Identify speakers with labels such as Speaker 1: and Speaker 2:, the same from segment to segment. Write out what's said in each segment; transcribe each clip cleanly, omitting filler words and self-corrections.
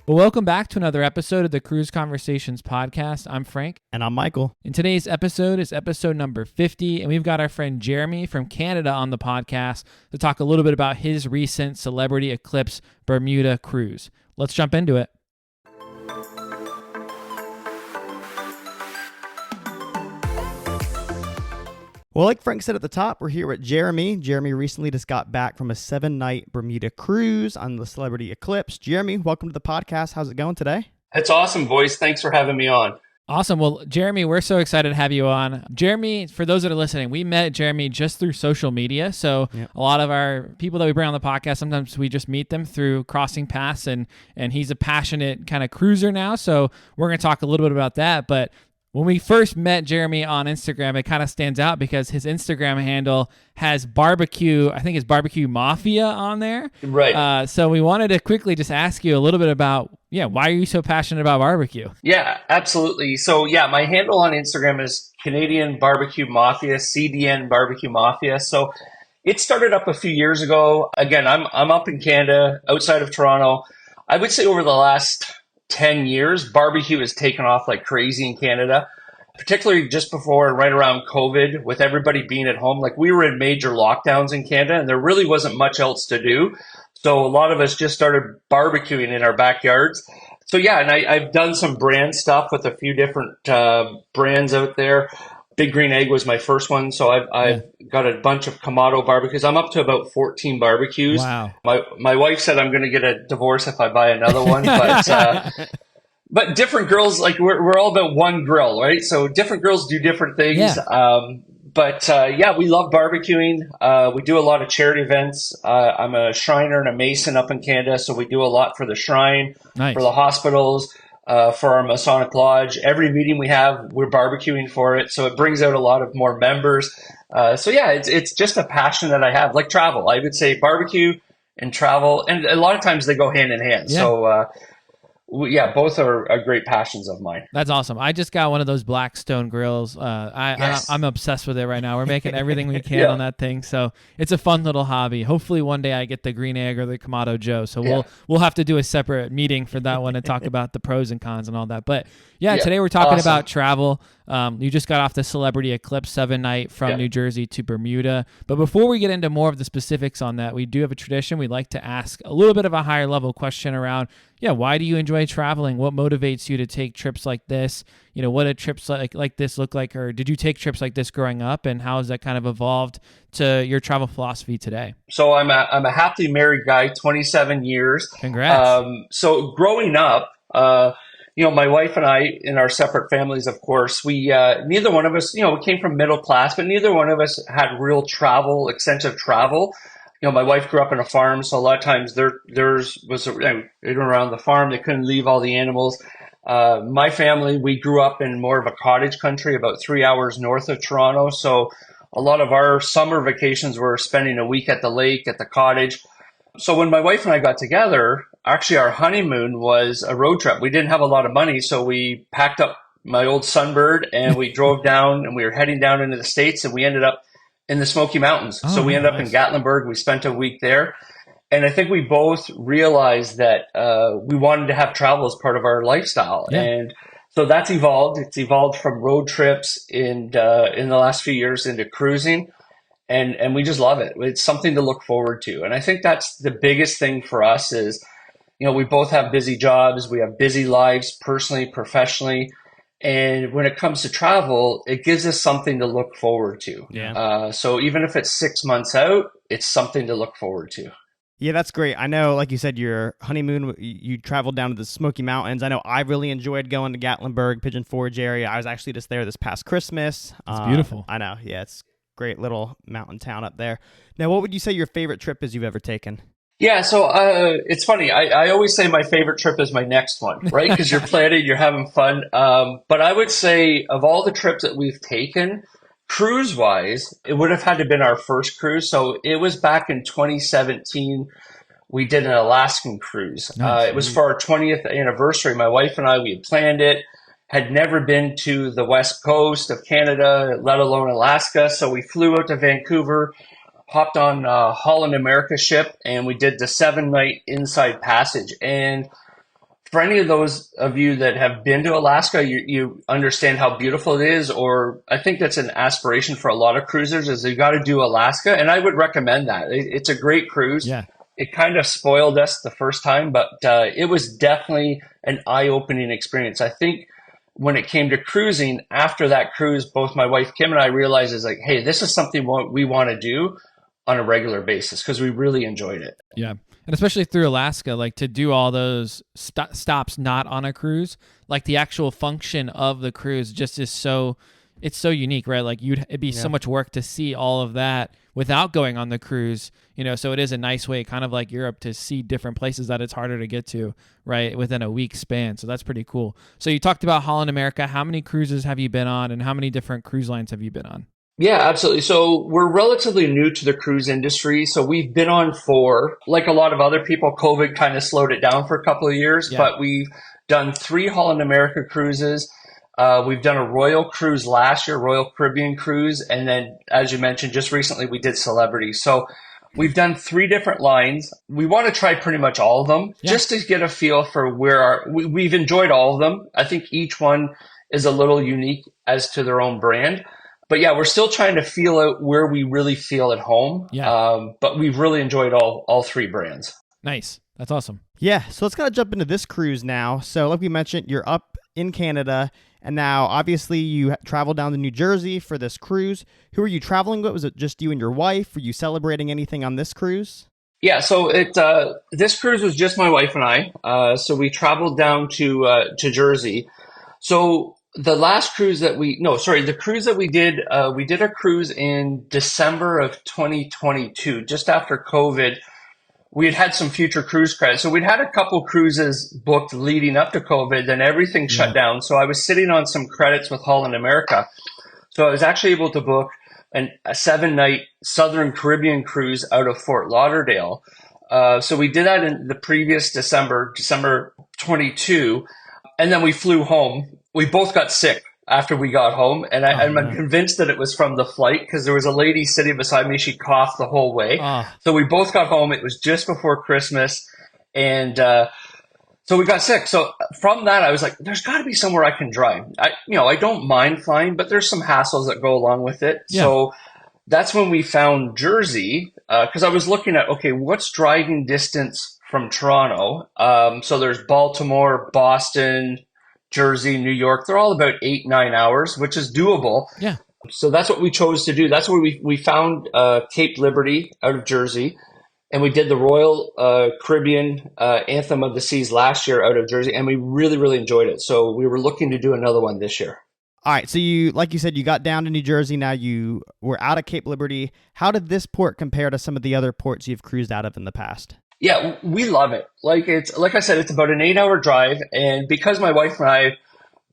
Speaker 1: Well, welcome back to another episode of the Cruise Conversations podcast. I'm Frank.
Speaker 2: And I'm Michael.
Speaker 1: And today's episode is episode number 50, and we've got our friend Jeremy from Canada on the podcast to talk a little bit about his recent Celebrity Eclipse Bermuda cruise. Let's jump into it.
Speaker 2: Well, like Frank said at the top, we're here with Jeremy. Jeremy recently just got back from a 7-night Bermuda cruise on the Celebrity Eclipse. Jeremy, welcome to the podcast. How's it going today?
Speaker 3: It's awesome, boys. Thanks for having me on.
Speaker 1: Awesome. Well, Jeremy, we're so excited to have you on. Jeremy, for those that are listening, we met Jeremy just through social media. So A lot of our people that we bring on the podcast, sometimes we just meet them through crossing paths, and he's a passionate kind of cruiser now. So we're going to talk a little bit about that. But when we first met Jeremy on Instagram, it kind of stands out because his Instagram handle has barbecue, I think it's Barbecue Mafia on there.
Speaker 3: Right.
Speaker 1: So we wanted to quickly just ask you a little bit about, why are you so passionate about barbecue?
Speaker 3: Yeah, absolutely. So my handle on Instagram is Canadian Barbecue Mafia, CDN Barbecue Mafia. So it started up a few years ago. Again, I'm up in Canada, outside of Toronto. I would say over the last 10 years, barbecue has taken off like crazy in Canada, particularly just before and right around COVID, with everybody being at home. Like, we were in major lockdowns in Canada and there really wasn't much else to do. So a lot of us just started barbecuing in our backyards. So and I've done some brand stuff with a few different brands out there. Big Green Egg was my first one. So I've got a bunch of Kamado barbecues. I'm up to about 14 barbecues.
Speaker 1: Wow.
Speaker 3: My wife said I'm going to get a divorce if I buy another one. But different girls, like we're all about one grill, right? So different girls do different things. We love barbecuing. We do a lot of charity events. I'm a Shriner and a Mason up in Canada. So we do a lot for the Shrine,
Speaker 1: Nice.
Speaker 3: For the hospitals. For our Masonic Lodge. Every meeting we have, we're barbecuing for it. So it brings out a lot of more members. It's just a passion that I have, like travel. I would say barbecue and travel, and a lot of times they go hand in hand.
Speaker 1: Yeah.
Speaker 3: So both are great passions of mine.
Speaker 1: That's awesome. I just got one of those Blackstone grills. I'm obsessed with it right now. We're making everything we can on that thing. So it's a fun little hobby. Hopefully one day I get the Green Egg or the Kamado Joe. So we'll have to do a separate meeting for that one and talk about the pros and cons and all that. But today we're talking about travel. You just got off the Celebrity Eclipse 7-night from New Jersey to Bermuda. But before we get into more of the specifics on that, we do have a tradition. We'd like to ask a little bit of a higher level question around, why do you enjoy traveling? What motivates you to take trips like this? What do trips like this look like? Or did you take trips like this growing up? And how has that kind of evolved to your travel philosophy today?
Speaker 3: So I'm a happily married guy, 27 years.
Speaker 1: Congrats.
Speaker 3: So growing up, my wife and I, in our separate families, of course, we neither one of us, we came from middle class, but neither one of us had real extensive travel. My wife grew up in a farm, so a lot of times theirs was around the farm. They couldn't leave all the animals. My family, we grew up in more of a cottage country, about 3 hours north of Toronto. So a lot of our summer vacations were spending a week at the lake, at the cottage. So when my wife and I got together, actually our honeymoon was a road trip. We didn't have a lot of money, so we packed up my old Sunbird and we drove down, and we were heading down into the States, and we ended up in the Smoky Mountains. So we ended up in Gatlinburg. We spent a week there. And I think we both realized that we wanted to have travel as part of our lifestyle. Yeah. And so that's evolved. It's evolved from road trips in the last few years into cruising. And we just love it. It's something to look forward to. And I think that's the biggest thing for us is, we both have busy jobs. We have busy lives, personally, professionally. And when it comes to travel, it gives us something to look forward to.
Speaker 1: Yeah.
Speaker 3: So even if it's 6 months out, it's something to look forward to.
Speaker 2: Yeah, that's great. I know, like you said, your honeymoon, you traveled down to the Smoky Mountains. I know I really enjoyed going to Gatlinburg, Pigeon Forge area. I was actually just there this past Christmas.
Speaker 1: It's beautiful.
Speaker 2: I know. Yeah, it's great little mountain town up there. Now, what would you say your favorite trip is you've ever taken?
Speaker 3: Yeah, so it's funny. I always say my favorite trip is my next one, right? Because you're planning, you're having fun. But I would say of all the trips that we've taken, cruise-wise, it would have had to been our first cruise. So it was back in 2017. We did an Alaskan cruise.
Speaker 1: Nice.
Speaker 3: It was for our 20th anniversary. My wife and I, we had planned it, had never been to the west coast of Canada, let alone Alaska. So we flew out to Vancouver, hopped on Holland America ship, and we did the 7-night inside passage. And for any of those of you that have been to Alaska, you understand how beautiful it is, or I think that's an aspiration for a lot of cruisers is they got to do Alaska. And I would recommend that. It's a great cruise.
Speaker 1: Yeah.
Speaker 3: It kind of spoiled us the first time, but it was definitely an eye-opening experience. I think when it came to cruising, after that cruise, both my wife Kim and I realized is like, hey, this is something we want to do on a regular basis because we really enjoyed it.
Speaker 1: Yeah. And especially through Alaska, like to do all those stops not on a cruise, like the actual function of the cruise just is so, it's so unique, right? Like it'd be so much work to see all of that without going on the cruise, so it is a nice way, kind of like Europe, to see different places that it's harder to get to, right, within a week span. So that's pretty cool. So you talked about Holland America. How many cruises have you been on, and how many different cruise lines have you been on?
Speaker 3: Yeah, absolutely. So we're relatively new to the cruise industry. So we've been on 4. Like a lot of other people, COVID kind of slowed it down for a couple of years, but we've done 3 Holland America cruises. We've done a Royal cruise last year, Royal Caribbean cruise. And then, as you mentioned, just recently we did Celebrity. So we've done 3 different lines. We want to try pretty much all of them just to get a feel for where we've enjoyed all of them. I think each one is a little unique as to their own brand. But yeah, we're still trying to feel out where we really feel at home. But we've really enjoyed all 3 brands.
Speaker 1: Nice. That's awesome.
Speaker 2: Yeah. So let's kind of jump into this cruise now. So like we mentioned, you're up in Canada, and now obviously you traveled down to New Jersey for this cruise. Who are you traveling with? Was it just you and your wife? Were you celebrating anything on this cruise?
Speaker 3: Yeah, so this cruise was just my wife and I. So we traveled down to Jersey. So the last cruise that the cruise that we did a cruise in December of 2022, just after COVID. We had some future cruise credits. So we'd had a couple cruises booked leading up to COVID, then everything shut down. So I was sitting on some credits with Holland America. So I was actually able to book a 7-night Southern Caribbean cruise out of Fort Lauderdale. So we did that in the previous December 22. And then we flew home. We both got sick after we got home. And I'm convinced that it was from the flight because there was a lady sitting beside me. She coughed the whole way. So we both got home. It was just before Christmas. And so we got sick. So from that, I was like, there's got to be somewhere I can drive. I don't mind flying, but there's some hassles that go along with it. Yeah. So that's when we found Jersey because I was looking at, okay, what's driving distance from Toronto? So there's Baltimore, Boston, Jersey, New York. They're all about 8-9 hours, which is doable.
Speaker 1: Yeah.
Speaker 3: So that's what we chose to do. That's where we found Cape Liberty out of Jersey. And we did the Royal Caribbean Anthem of the Seas last year out of Jersey. And we really, really enjoyed it. So we were looking to do another one this year.
Speaker 2: All right. So like you said, you got down to New Jersey. Now you were out of Cape Liberty. How did this port compare to some of the other ports you've cruised out of in the past?
Speaker 3: Yeah, we love it. Like I said, it's about an 8-hour drive. And because my wife and I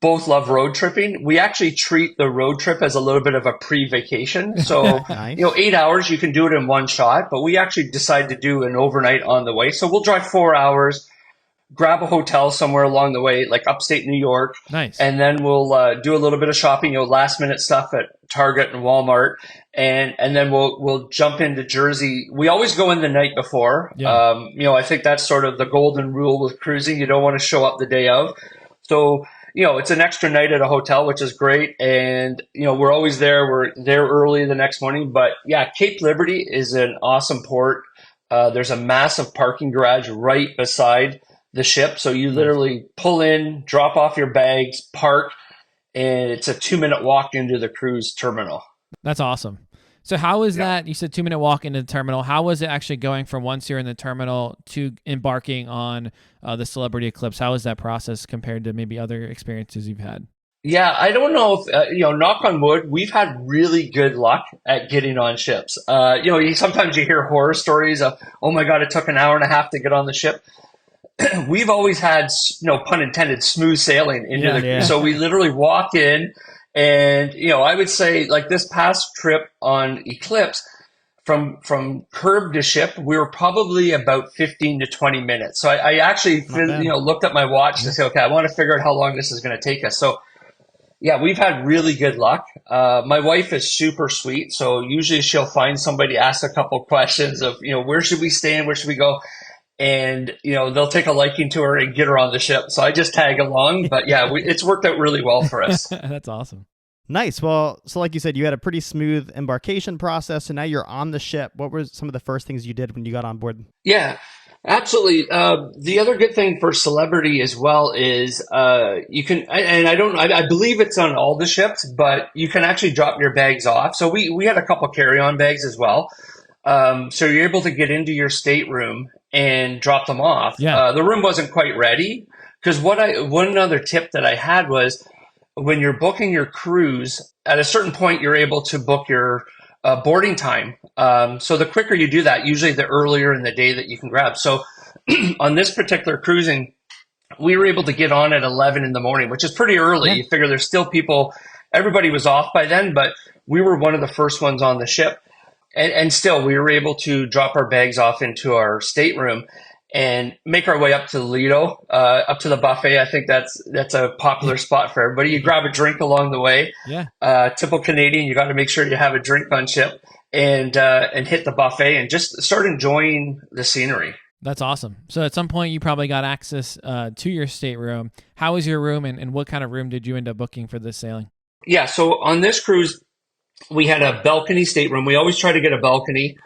Speaker 3: both love road tripping, we actually treat the road trip as a little bit of a pre-vacation. So,
Speaker 2: nice.
Speaker 3: 8 hours, you can do it in one shot, but we actually decide to do an overnight on the way. So we'll drive 4 hours, grab a hotel somewhere along the way, like upstate New York.
Speaker 1: Nice.
Speaker 3: And then we'll do a little bit of shopping, last minute stuff at Target and Walmart. And then we'll jump into Jersey. We always go in the night before. Yeah. I think that's sort of the golden rule with cruising. You don't want to show up the day of. So, it's an extra night at a hotel, which is great. And, we're always there. We're there early the next morning. But yeah, Cape Liberty is an awesome port. There's a massive parking garage right beside the ship. So you literally pull in, drop off your bags, park, and it's a 2-minute walk into the cruise terminal.
Speaker 1: That's awesome. So how is that? You said 2-minute walk into the terminal. How was it actually going from once you're in the terminal to embarking on the Celebrity Eclipse? How is that process compared to maybe other experiences you've had?
Speaker 3: Yeah, I don't know if, knock on wood, we've had really good luck at getting on ships. Sometimes you hear horror stories of, oh my God, it took an hour and a half to get on the ship. We've always had, no pun intended, smooth sailing into So we literally walk in. And, I would say like this past trip on Eclipse from curb to ship, we were probably about 15 to 20 minutes. So I actually, looked at my watch to say, okay, I want to figure out how long this is going to take us. So yeah, we've had really good luck. My wife is super sweet. So usually she'll find somebody, ask a couple questions of, where should we stay and where should we go? and they'll take a liking to her and get her on the ship. So I just tag along, but yeah, it's worked out really well for us.
Speaker 1: That's awesome.
Speaker 2: Nice. Well, so like you said, you had a pretty smooth embarkation process, so now you're on the ship. What were some of the first things you did when you got on board?
Speaker 3: Yeah, absolutely. The other good thing for Celebrity as well is you can, and I believe it's on all the ships, but you can actually drop your bags off. So we had a couple carry-on bags as well. So you're able to get into your stateroom and drop them off.
Speaker 1: Yeah.
Speaker 3: The room wasn't quite ready because one other tip that I had was, when you're booking your cruise, at a certain point, you're able to book your boarding time. So the quicker you do that, usually the earlier in the day that you can grab. So on this particular cruising, we were able to get on at 11 in the morning, which is pretty early.
Speaker 1: Yeah.
Speaker 3: You figure there's still people, everybody was off by then, but we were one of the first ones on the ship. And still, we were able to drop our bags off into our stateroom and make our way up to the Lido, up to the buffet. I think that's a popular spot for everybody. You grab a drink along the way.
Speaker 1: Yeah.
Speaker 3: Typical Canadian, you got to make sure you have a drink on ship and hit the buffet and just start enjoying the scenery.
Speaker 1: That's awesome. So at some point, you probably got access to your stateroom. How was your room, and what kind of room did you end up booking for this sailing?
Speaker 3: Yeah, so on this cruise, we had a balcony stateroom. We always try to get a balcony.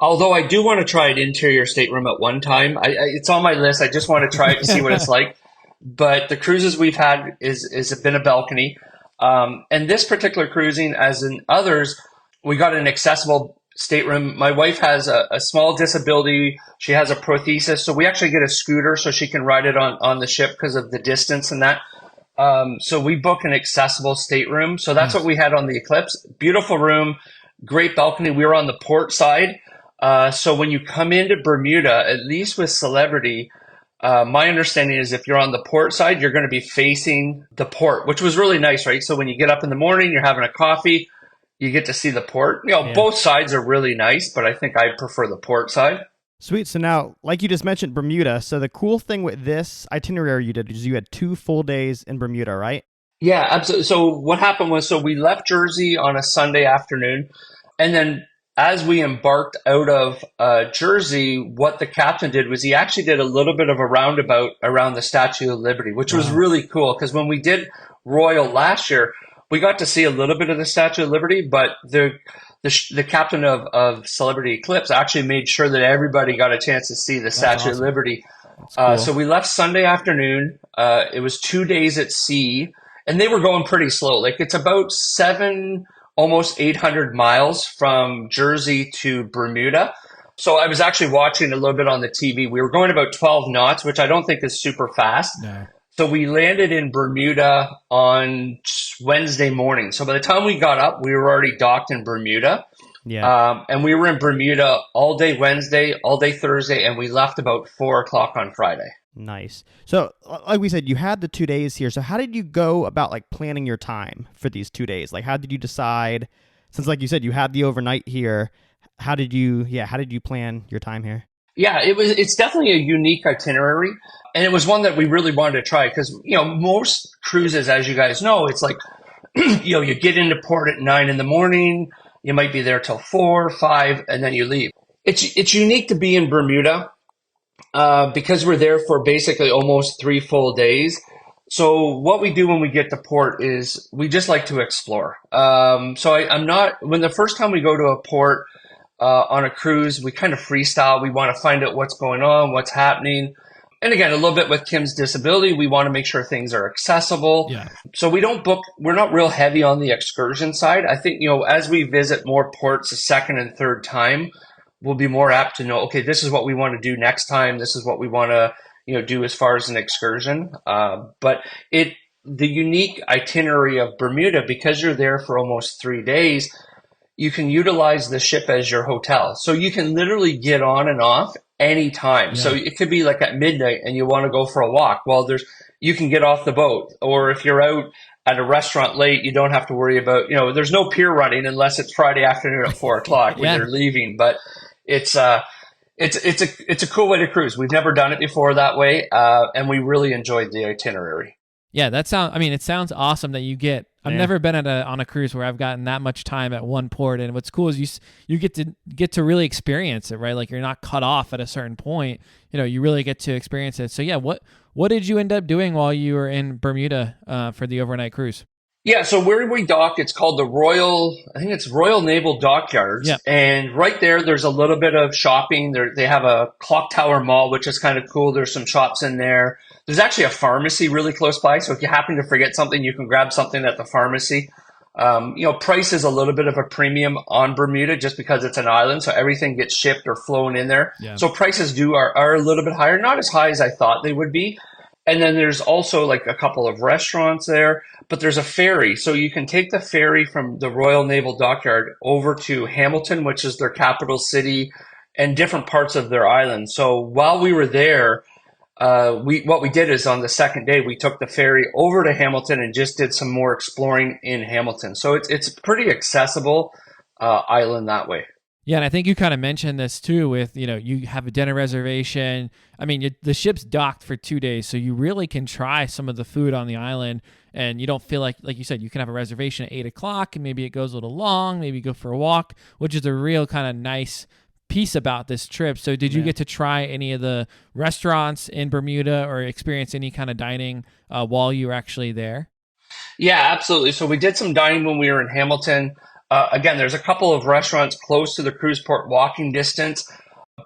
Speaker 3: Although I do want to try an interior stateroom at one time. It's on my list. I just want to try it to see what it's like. But the cruises we've had is been a balcony. And this particular cruising, as in others, we got an accessible stateroom. My wife has a small disability. She has a prosthesis. So we actually get a scooter so she can ride it on the ship because of the distance and that. So we book an accessible stateroom. So that's what we had on the Eclipse. Beautiful room, great balcony. We were on the port side. So when you come into Bermuda, at least with Celebrity, my understanding is if you're on the port side, you're going to be facing the port, which was really nice, right? So when you get up in the morning, you're having a coffee, you get to see the port. Both sides are really nice, but I think I prefer the port side.
Speaker 2: Sweet. So now, like you just mentioned, Bermuda. So the cool thing with this itinerary you did is you had 2 full days in Bermuda, right?
Speaker 3: Yeah, absolutely. So what happened was, we left Jersey on a Sunday afternoon, and then as we embarked out of Jersey, what the captain did was he actually did a little bit of a roundabout around the Statue of Liberty, which was really cool because when we did Royal last year, we got to see a little bit of the Statue of Liberty, but the captain of Celebrity Eclipse actually made sure that everybody got a chance to see the Statue of Liberty. Cool. So we left Sunday afternoon. It was 2 days at sea, and they were going pretty slow. Like it's about almost 800 miles from Jersey to Bermuda. So I was actually watching a little bit on the TV. We were going about 12 knots, which I don't think is super fast.
Speaker 1: No.
Speaker 3: So we landed in Bermuda on Wednesday morning. So by the time we got up, we were already docked in Bermuda.
Speaker 2: Yeah.
Speaker 3: And we were in Bermuda all day Wednesday, all day Thursday, and we left about 4:00 on Friday.
Speaker 2: Nice. So like we said, you had the 2 days here. So how did you go about like planning your time for these 2 days? Like how did you decide, since like you said, you had the overnight here, how did you plan your time here?
Speaker 3: Yeah, it's definitely a unique itinerary. And it was one that we really wanted to try because, most cruises, as you guys know, it's like, you get into port at 9 in the morning, you might be there till 4, 5, and then you leave. It's unique to be in Bermuda. Because we're there for basically almost 3 full days. So what we do when we get to port is we just like to explore. When the first time we go to a port on a cruise, we kind of freestyle. We want to find out what's going on, what's happening. And again, a little bit with Kim's disability, we want to make sure things are accessible.
Speaker 1: Yeah.
Speaker 3: So we're not real heavy on the excursion side. I think, as we visit more ports a second and third time, we'll be more apt to know, okay, this is what we want to do next time. This is what we want to, do as far as an excursion. But the unique itinerary of Bermuda, because you're there for almost 3 days, you can utilize the ship as your hotel. So you can literally get on and off anytime. Yeah. So it could be like at midnight and you want to go for a walk. Well, you can get off the boat. Or if you're out at a restaurant late, you don't have to worry about, there's no pier running unless it's Friday afternoon at 4:00 when you're leaving. But it's a cool way to cruise. We've never done it before that way, and we really enjoyed the itinerary.
Speaker 1: Yeah, it sounds awesome that you get I've never been on a cruise where I've gotten that much time at one port. And what's cool is you get to really experience it, right? Like you're not cut off at a certain point. You really get to experience it. So yeah, what did you end up doing while you were in Bermuda for the overnight cruise?
Speaker 3: Yeah, so where we dock, it's called I think it's Royal Naval Dockyards.
Speaker 1: Yeah.
Speaker 3: And right there's a little bit of shopping. They have a clock tower mall, which is kind of cool. There's some shops in there. There's actually a pharmacy really close by. So if you happen to forget something, you can grab something at the pharmacy. Price is a little bit of a premium on Bermuda just because it's an island. So everything gets shipped or flown in there.
Speaker 1: Yeah.
Speaker 3: So prices are a little bit higher, not as high as I thought they would be. And then there's also like a couple of restaurants there, but there's a ferry. So you can take the ferry from the Royal Naval Dockyard over to Hamilton, which is their capital city, and different parts of their island. So while we were there, what we did is on the second day, we took the ferry over to Hamilton and just did some more exploring in Hamilton. So it's pretty accessible island that way.
Speaker 1: Yeah, and I think you kind of mentioned this too with, you have a dinner reservation. I mean, the ship's docked for 2 days, so you really can try some of the food on the island, and you don't feel like you said, you can have a reservation at 8 o'clock, and maybe it goes a little long, maybe go for a walk, which is a real kind of nice piece about this trip. So did you get to try any of the restaurants in Bermuda or experience any kind of dining while you were actually there?
Speaker 3: Yeah, absolutely. So we did some dining when we were in Hamilton. Again, there's a couple of restaurants close to the cruise port, walking distance.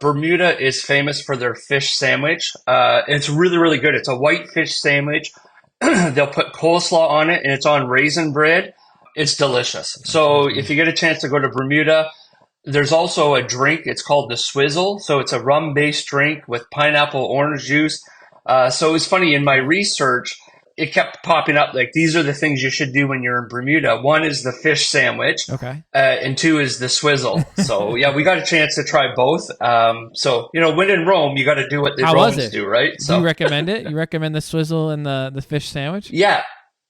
Speaker 3: Bermuda is famous for their fish sandwich. It's really, really good. It's a white fish sandwich. They'll put coleslaw on it, and it's on raisin bread. It's delicious. So if you get a chance to go to Bermuda, there's also a drink. It's called the Swizzle. So it's a rum-based drink with pineapple orange juice. So it's funny, in my research, it kept popping up like these are the things you should do when you're in Bermuda. One is the fish sandwich,
Speaker 1: okay,
Speaker 3: and two is the swizzle. So yeah, we got a chance to try both. So when in Rome, you got to do what the Romans do, right? So
Speaker 1: do you recommend it? You recommend the swizzle and the fish sandwich?
Speaker 3: Yeah,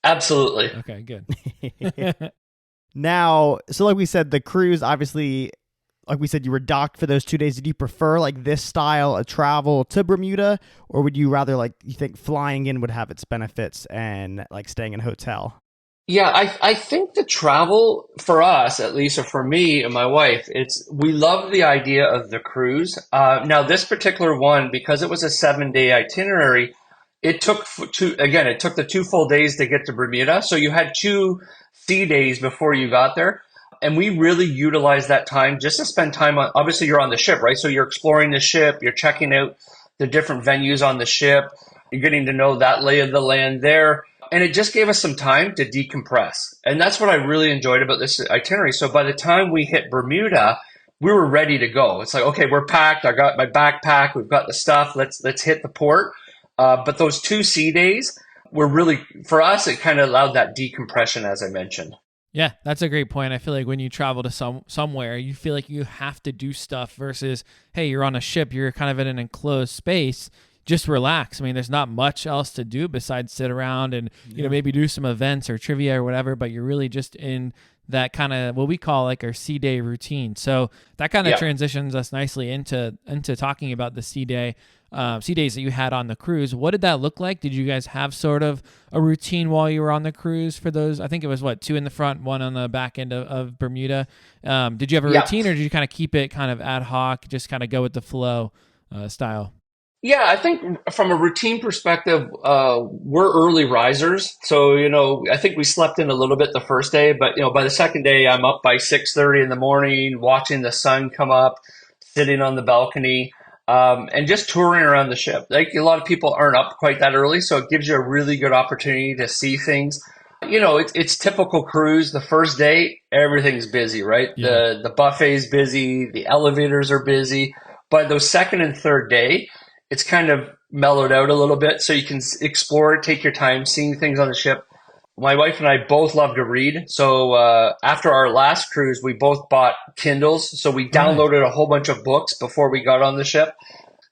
Speaker 3: absolutely.
Speaker 1: Okay, good.
Speaker 2: Now, so like we said, the cruise obviously. Like we said, you were docked for those 2 days. Did you prefer like this style of travel to Bermuda, or would you rather you think flying in would have its benefits and like staying in a hotel?
Speaker 3: Yeah, I think the travel for us, at least, or for me and my wife, we love the idea of the cruise. Now, this particular one, because it was a 7-day itinerary, it took the 2 full days to get to Bermuda. So you had 2 sea days before you got there. And we really utilized that time just to spend time on, obviously you're on the ship, right? So you're exploring the ship, you're checking out the different venues on the ship, you're getting to know that lay of the land there. And it just gave us some time to decompress. And that's what I really enjoyed about this itinerary. So by the time we hit Bermuda, we were ready to go. It's like, okay, we're packed. I got my backpack. We've got the stuff. Let's hit the port. But those 2 sea days were really, for us, it kind of allowed that decompression, as I mentioned.
Speaker 1: Yeah, that's a great point. I feel like when you travel to somewhere, you feel like you have to do stuff versus, hey, you're on a ship, you're kind of in an enclosed space, just relax. I mean, there's not much else to do besides sit around and, maybe do some events or trivia or whatever, but you're really just in that kind of what we call like our sea day routine. So that kind of transitions us nicely into talking about the sea days that you had on the cruise. What did that look like? Did you guys have sort of a routine while you were on the cruise for those? I think it was 2 in the front, 1 on the back end of Bermuda. Did you have a routine, or did you kind of keep it kind of ad hoc, just kind of go with the flow style?
Speaker 3: Yeah, I think from a routine perspective, we're early risers. So, I think we slept in a little bit the first day, but, by the second day, I'm up by 6:30 in the morning, watching the sun come up, sitting on the balcony, and just touring around the ship. Like a lot of people aren't up quite that early, so it gives you a really good opportunity to see things. It's typical cruise. The first day, everything's busy, right?
Speaker 1: Yeah.
Speaker 3: The buffet's busy, the elevators are busy. By the second and third day, it's kind of mellowed out a little bit, so you can explore, take your time, seeing things on the ship. My wife and I both love to read. So after our last cruise, we both bought Kindles. So we downloaded a whole bunch of books before we got on the ship.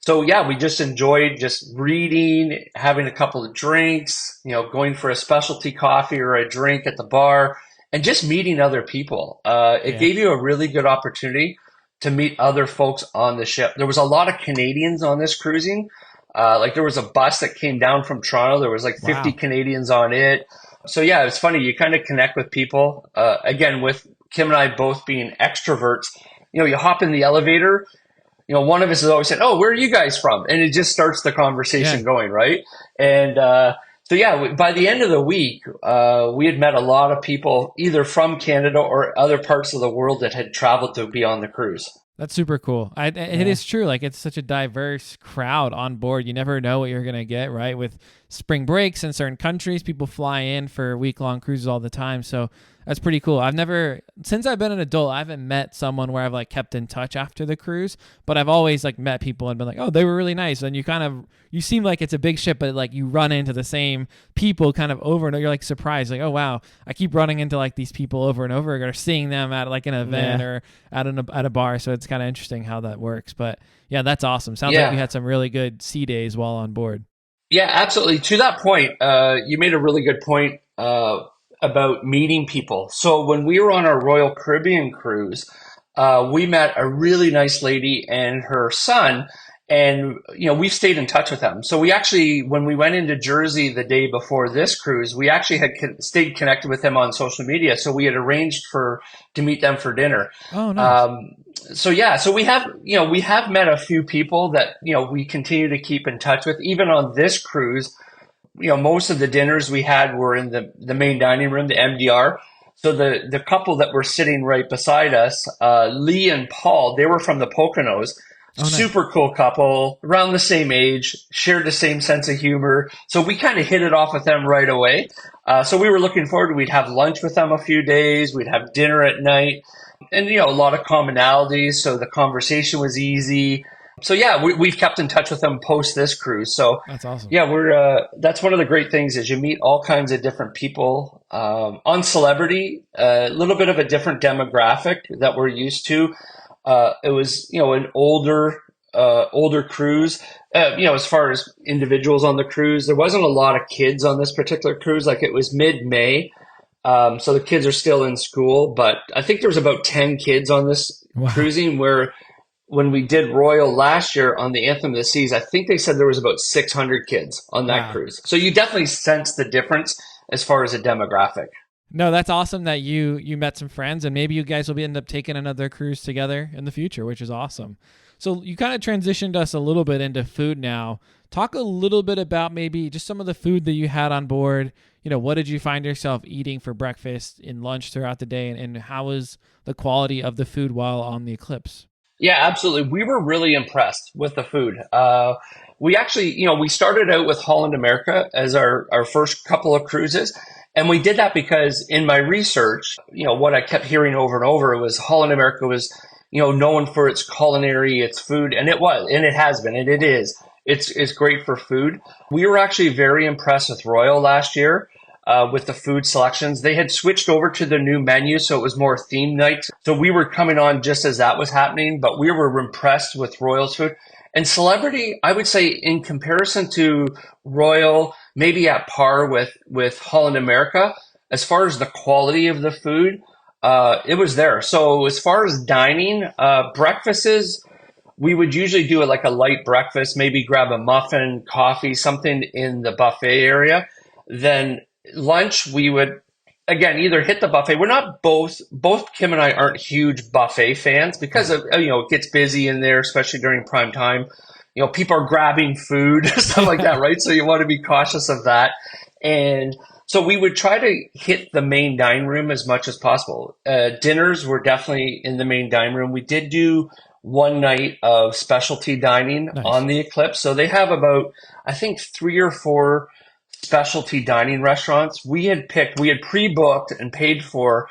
Speaker 3: So yeah, we just enjoyed just reading, having a couple of drinks, going for a specialty coffee or a drink at the bar, and just meeting other people. It gave you a really good opportunity to meet other folks on the ship. There was a lot of Canadians on this cruising. There was a bus that came down from Toronto. There was 50 Canadians on it. So yeah, it's funny. You kind of connect with people. Again, with Kim and I both being extroverts, you hop in the elevator. One of us is always saying, "Oh, where are you guys from?" And it just starts the
Speaker 1: Yeah.
Speaker 3: conversation going, right? And so yeah, by the end of the week, we had met a lot of people either from Canada or other parts of the world that had traveled to be on the cruise.
Speaker 1: That's super cool. It
Speaker 2: Yeah.
Speaker 1: is true. Like it's such a diverse crowd on board. You never know what you're gonna get, right? With spring breaks in certain countries, people fly in for week-long cruises all the time. So that's pretty cool. Since I've been an adult, I haven't met someone where I've like kept in touch after the cruise, but I've always like met people and been like, oh, they were really nice. And you seem like it's a big ship, but like you run into the same people kind of over and over. You're like surprised, like, oh wow, I keep running into like these people over and over again, or seeing them at like an event
Speaker 2: Yeah.
Speaker 1: or at a bar. So it's kind of interesting how that works. But yeah, that's awesome. Sounds like you
Speaker 3: Yeah.
Speaker 1: had some really good sea days while on board.
Speaker 3: Yeah, absolutely. To that point, you made a really good point about meeting people. So when we were on our Royal Caribbean cruise, we met a really nice lady and her son, and we've stayed in touch with them. So we actually, when we went into Jersey the day before this cruise, we actually had stayed connected with them on social media. So we had arranged to meet them for dinner.
Speaker 1: Oh, nice.
Speaker 3: Um, so yeah, so we have met a few people that we continue to keep in touch with, even on this cruise. Most of the dinners we had were in the main dining room, the MDR. So the couple that were sitting right beside us, Lee and Paul, they were from the Poconos.
Speaker 1: Oh, nice.
Speaker 3: Super cool couple, around the same age, shared the same sense of humor. So we kind of hit it off with them right away. So we were looking forward. We'd have lunch with them a few days. We'd have dinner at night, and a lot of commonalities. So the conversation was easy. So yeah, we've kept in touch with them post this cruise. So
Speaker 1: That's awesome.
Speaker 3: yeah, we're that's one of the great things is you meet all kinds of different people on Celebrity. A little bit of a different demographic that we're used to. It was an older cruise. As far as individuals on the cruise, there wasn't a lot of kids on this particular cruise. Like it was mid-May, so the kids are still in school. But I think there was about 10 kids on this
Speaker 1: Wow.
Speaker 3: cruising, where when we did Royal last year on the Anthem of the Seas, I think they said there was about 600 kids on that
Speaker 1: Wow.
Speaker 3: cruise. So you definitely sense the difference as far as a demographic.
Speaker 1: No, that's awesome that you met some friends, and maybe you guys will end up taking another cruise together in the future, which is awesome. So you kind of transitioned us a little bit into food now. Talk a little bit about maybe just some of the food that you had on board. What did you find yourself eating for breakfast and lunch throughout the day, and how was the quality of the food while on the Eclipse?
Speaker 3: Yeah, absolutely. We were really impressed with the food. We actually, we started out with Holland America as our first couple of cruises. And we did that because in my research, what I kept hearing over and over was Holland America was, known for its culinary, its food. And it was, and it has been, and it is. It's great for food. We were actually very impressed with Royal last year. With the food selections. They had switched over to the new menu, so it was more theme night. So we were coming on just as that was happening, but we were impressed with Royal's food. And Celebrity, I would say, in comparison to Royal, maybe at par with Holland America, as far as the quality of the food, it was there. So as far as dining, breakfasts, we would usually do it like a light breakfast, maybe grab a muffin, coffee, something in the buffet area. Then lunch, we would again either hit the buffet. We're not both Kim and I aren't huge buffet fans because
Speaker 1: Right.
Speaker 3: of it gets busy in there, especially during prime time. People are grabbing food, stuff like
Speaker 1: Yeah.
Speaker 3: that, right? So you want to be cautious of that. And so we would try to hit the main dining room as much as possible. Dinners were definitely in the main dining room. We did do one night of specialty dining
Speaker 1: Nice.
Speaker 3: on the Eclipse. So they have about, I think, 3 or 4 specialty dining restaurants. We had pre-booked and paid for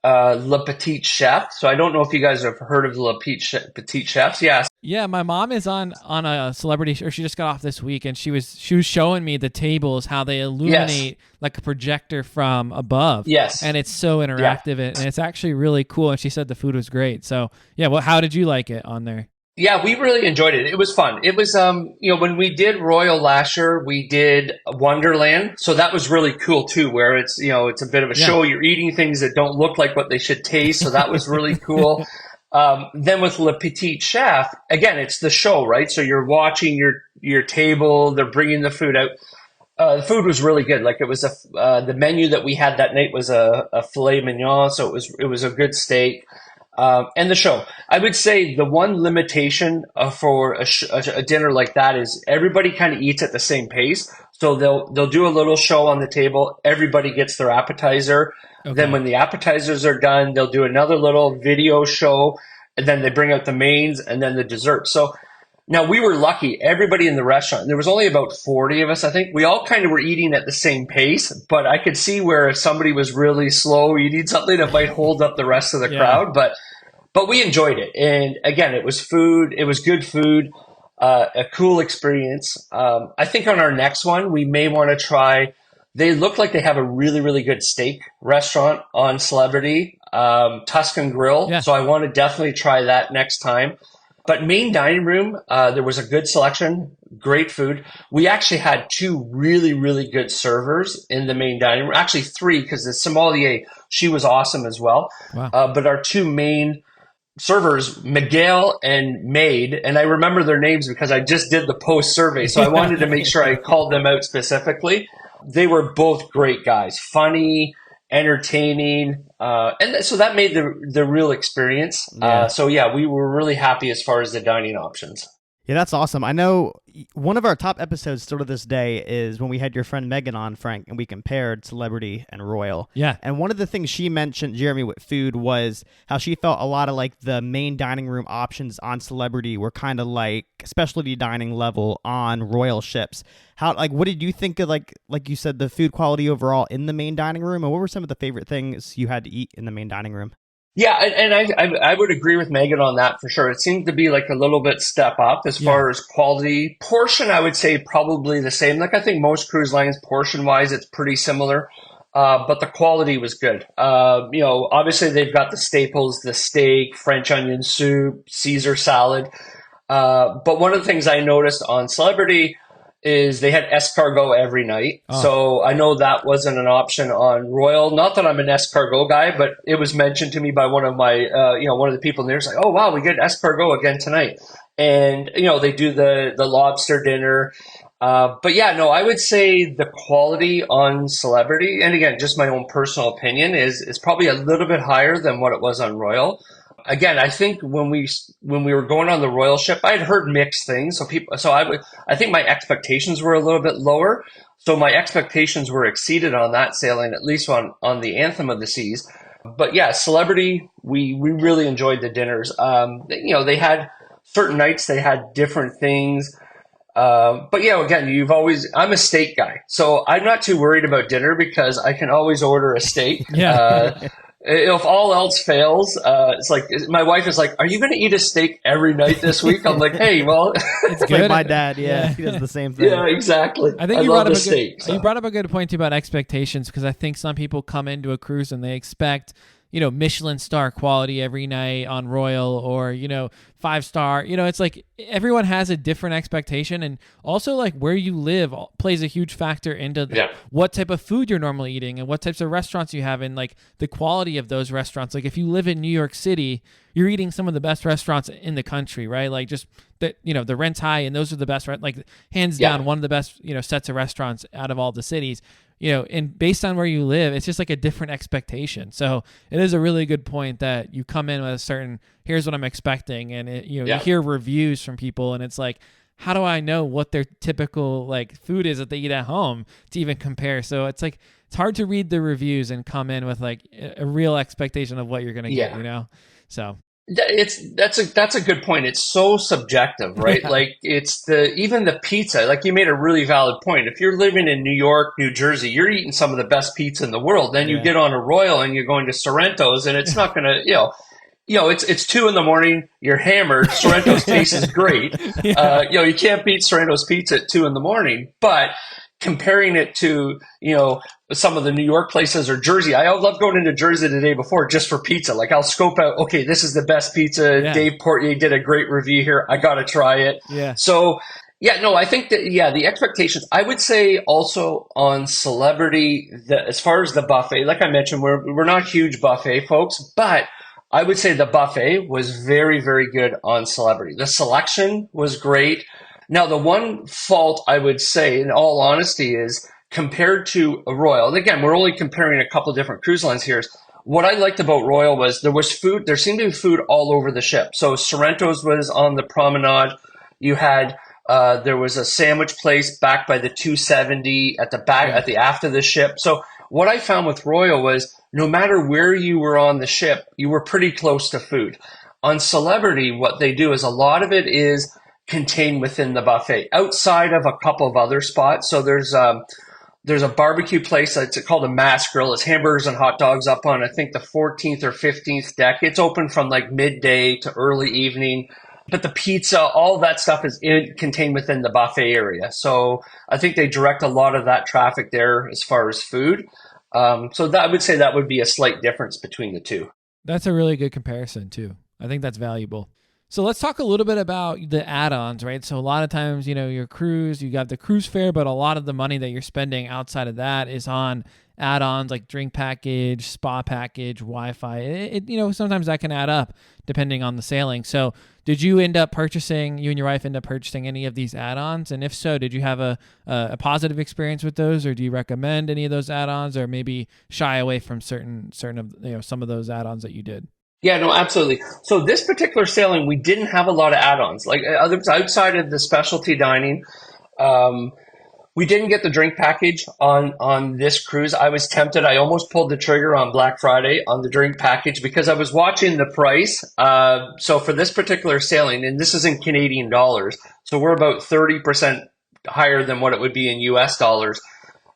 Speaker 3: Le Petit Chef. So I don't know if you guys have heard of the Petit Chefs. Yes.
Speaker 1: Yeah, my mom is on a celebrity, or she just got off this week, and she was showing me the tables, how they
Speaker 3: Yes.
Speaker 1: illuminate like a projector from above,
Speaker 3: Yes.
Speaker 1: and it's so
Speaker 3: Yeah.
Speaker 1: interactive, and it's actually really cool. And she said the food was great. So yeah, how did you like it on there?
Speaker 3: Yeah, we really enjoyed it. It was fun. It was, when we did Royal last year, we did Wonderland. So that was really cool too, where it's a bit of a
Speaker 1: Yeah.
Speaker 3: show. You're eating things that don't look like what they should taste. So that was really cool. Then with Le Petit Chef, again, it's the show, right? So you're watching your table. They're bringing the food out. The food was really good. Like it was the menu that we had that night was a filet mignon, so it was a good steak. And the show. I would say the one limitation for a dinner like that is everybody kind of eats at the same pace. So they'll do a little show on the table. Everybody gets their appetizer. Then
Speaker 1: Okay.
Speaker 3: when the appetizers are done, they'll do another little video show, and then they bring out the mains and then the dessert. So now we were lucky. Everybody in the restaurant, there was only about 40 of us, I think. We all kind of were eating at the same pace, but I could see where if somebody was really slow eating something, it might hold up the rest of the
Speaker 1: Yeah.
Speaker 3: crowd. But we enjoyed it. And again, it was food. It was good food, a cool experience. I think on our next one, we may want to try. They look like they have a really, really good steak restaurant on Celebrity, Tuscan Grill.
Speaker 1: Yeah.
Speaker 3: So I want to definitely try that next time. But main dining room, there was a good selection, great food. We actually had two really, really good servers in the main dining room. Actually, three, because the sommelier, she was awesome as well.
Speaker 1: Wow.
Speaker 3: But our two main servers, Miguel and Maid, and I remember their names because I just did the post survey, so I wanted to make sure I called them out specifically. They were both great guys, funny, entertaining, and so that made the real experience.
Speaker 2: Yeah.
Speaker 3: So yeah, we were really happy as far as the dining options.
Speaker 2: Yeah, that's awesome. I know one of our top episodes still to this day is when we had your friend Megan on, Frank, and we compared Celebrity and Royal.
Speaker 1: Yeah.
Speaker 2: And one of the things she mentioned, Jeremy, with food was how she felt a lot of like the main dining room options on Celebrity were kind of like specialty dining level on Royal ships. How, like, what did you think of like you said, the food quality overall in the main dining room, and what were some of the favorite things you had to eat in the main dining room?
Speaker 3: Yeah, and I would agree with Megan on that for sure. It seemed to be like a little bit step up as far as quality. Portion, I would say probably the same. Like I think most cruise lines, portion wise, it's pretty similar. But the quality was good. Obviously they've got the staples, the steak, French onion soup, Caesar salad. But one of the things I noticed on Celebrity is they had escargot every night.
Speaker 1: Oh.
Speaker 3: So I know that wasn't an option on Royal. Not that I'm an escargot guy, but it was mentioned to me by one of my, one of the people there. It's like, oh, wow, we get escargot again tonight. And, they do the lobster dinner. But yeah, no, I would say the quality on Celebrity, and again, just my own personal opinion, is probably a little bit higher than what it was on Royal. Again, I think when we were going on the Royal ship, I had heard mixed things. I think my expectations were a little bit lower. So my expectations were exceeded on that sailing, at least on the Anthem of the Seas. But yeah, Celebrity, we really enjoyed the dinners. They had certain nights they had different things. But yeah, again, I'm a steak guy, so I'm not too worried about dinner because I can always order a steak.
Speaker 1: Yeah.
Speaker 3: If all else fails, it's like my wife is like, "Are you going to eat a steak every night this week?" I'm like, "Hey, well,
Speaker 1: It's
Speaker 2: Like
Speaker 1: good.
Speaker 2: my dad, yeah, he does the same thing.
Speaker 3: yeah, exactly."
Speaker 1: I think
Speaker 3: love the steak.
Speaker 1: you brought up a good point too about expectations, because I think some people come into a cruise and they expect, Michelin star quality every night on Royal, or, 5-star. It's like everyone has a different expectation, and also like where you live plays a huge factor into what type of food you're normally eating and what types of restaurants you have, and like the quality of those restaurants. Like if you live in New York City, you're eating some of the best restaurants in the country, right? Like just that, the rent's high, and those are the best, like hands down, one of the best, sets of restaurants out of all the cities. And based on where you live, it's just like a different expectation. So it is a really good point that you come in with a certain, here's what I'm expecting. And you hear reviews from people, and it's like, how do I know what their typical like food is that they eat at home to even compare? So it's like, it's hard to read the reviews and come in with like a real expectation of what you're going to get, So
Speaker 3: That's a good point. It's so subjective, right?
Speaker 1: Yeah.
Speaker 3: Like it's even the pizza. Like you made a really valid point. If you're living in New York, New Jersey, you're eating some of the best pizza in the world. Then you get on a Royal and you're going to Sorrento's, and it's not gonna, it's 2 a.m. You're hammered. Sorrento's tastes great. You can't beat Sorrento's pizza at 2 a.m. But comparing it to, some of the New York places or Jersey, I love going into Jersey the day before just for pizza. Like I'll scope out, okay, this is the best pizza.
Speaker 1: Yeah.
Speaker 3: Dave Portnier did a great review here. I got to try it.
Speaker 1: Yeah.
Speaker 3: So yeah, no, I think that, the expectations, I would say also on Celebrity, as far as the buffet, like I mentioned, we're not huge buffet folks, but I would say the buffet was very, very good on Celebrity. The selection was great. Now, the one fault I would say, in all honesty, is compared to a Royal, and again, we're only comparing a couple of different cruise lines here. What I liked about Royal was there was food, there seemed to be food all over the ship. So Sorrento's was on the promenade. You had there was a sandwich place back by the 270 at the back at the aft of the ship. So what I found with Royal was no matter where you were on the ship, you were pretty close to food. On Celebrity, what they do is a lot of it is contained within the buffet, outside of a couple of other spots. So there's a barbecue place that's called a Mass Grill. It's hamburgers and hot dogs up on, I think, the 14th or 15th deck. It's open from like midday to early evening. But the pizza, all that stuff is contained within the buffet area. So I think they direct a lot of that traffic there as far as food. So that, I would say that would be a slight difference between the two.
Speaker 1: That's a really good comparison too. I think that's valuable. So let's talk a little bit about the add-ons, right? So a lot of times, your cruise, you got the cruise fare, but a lot of the money that you're spending outside of that is on add-ons like drink package, spa package, Wi-Fi. Sometimes that can add up depending on the sailing. So did you and your wife end up purchasing any of these add-ons? And if so, did you have a positive experience with those, or do you recommend any of those add-ons, or maybe shy away from certain of, some of those add-ons that you did?
Speaker 3: Yeah, no, absolutely. So this particular sailing, we didn't have a lot of add-ons. Like outside of the specialty dining, we didn't get the drink package on this cruise. I was tempted. I almost pulled the trigger on Black Friday on the drink package because I was watching the price. So for this particular sailing, and this is in Canadian dollars, so we're about 30% higher than what it would be in US dollars.